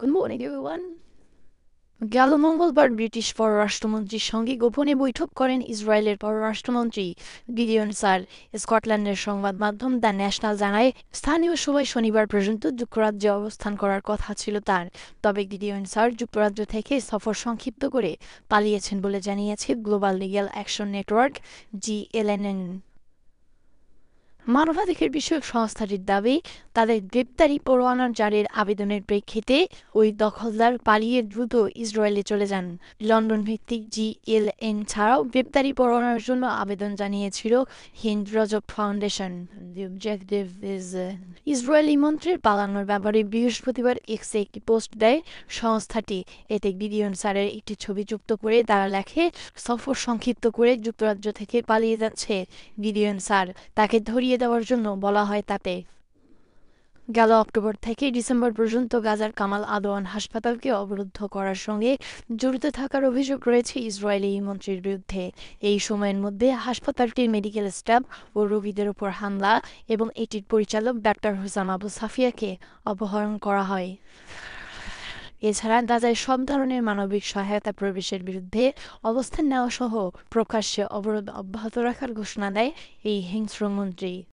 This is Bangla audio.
Good morning, everyone. গেল মঙ্গলবার ব্রিটিশ পররাষ্ট্রমন্ত্রীর সঙ্গে গোপনে বৈঠক করেন ইসরায়েলের পররাষ্ট্রমন্ত্রী গিডিয়ন স্যার। স্কটল্যান্ডের সংবাদ মাধ্যম দ্য ন্যাশনাল জানায়, স্থানীয় সময় শনিবার পর্যন্ত যুক্তরাজ্যে অবস্থান করার কথা ছিল তার। তবে গিডিয়ন স্যার যুক্তরাজ্য থেকে সফর সংক্ষিপ্ত করে পালিয়েছেন বলে জানিয়েছে global legal action network GLNN। মানবাধিকার বিষয়ক সংস্থাটির দাবি, তাদের গ্রেপ্তারি পরোয়ানা জারির আবেদনের প্রেক্ষিতে ওই দখলদার পালিয়ে দ্রুত ইসরায়েলে চলে যান। লন্ডন ভিত্তিক GLN ছাড়াও গ্রেপ্তারি পরোয়ানার জন্য আবেদন জানিয়েছিল হিন্দ রজব ফাউন্ডেশন। ইসরায়েলি মন্ত্রীর পালানোর ব্যাপারে বৃহস্পতিবার এক্সে একটি পোস্ট দেয় সংস্থাটি। এতে গিডিয়ন স্যারের একটি ছবি যুক্ত করে তারা লেখে, সফর সংক্ষিপ্ত করে যুক্তরাজ্য থেকে পালিয়ে যাচ্ছে গিডিয়ন স্যার, তাকে ধরিয়ে দেওয়ার জন্য বলা হয় তাতে। গেল অক্টোবর থেকে ডিসেম্বর পর্যন্ত গাজার কামাল আদওয়ান হাসপাতালকে অবরুদ্ধ করার সঙ্গে জড়িত থাকার অভিযোগ রয়েছে ইসরায়েলি মন্ত্রীর বিরুদ্ধে। এই সময়ের মধ্যে হাসপাতালটির মেডিকেল স্টাফ ও রোগীদের ওপর হামলা এবং এটির পরিচালক ডাক্তার হুসাম আবু সাফিয়াকে অপহরণ করা হয়। এছাড়া গাজায় সব ধরনের মানবিক সহায়তা প্রবেশের বিরুদ্ধে অবস্থান নেওয়া সহ প্রকাশ্যে অবরোধ অব্যাহত রাখার ঘোষণা দেয় এই হিংস্র মন্ত্রী।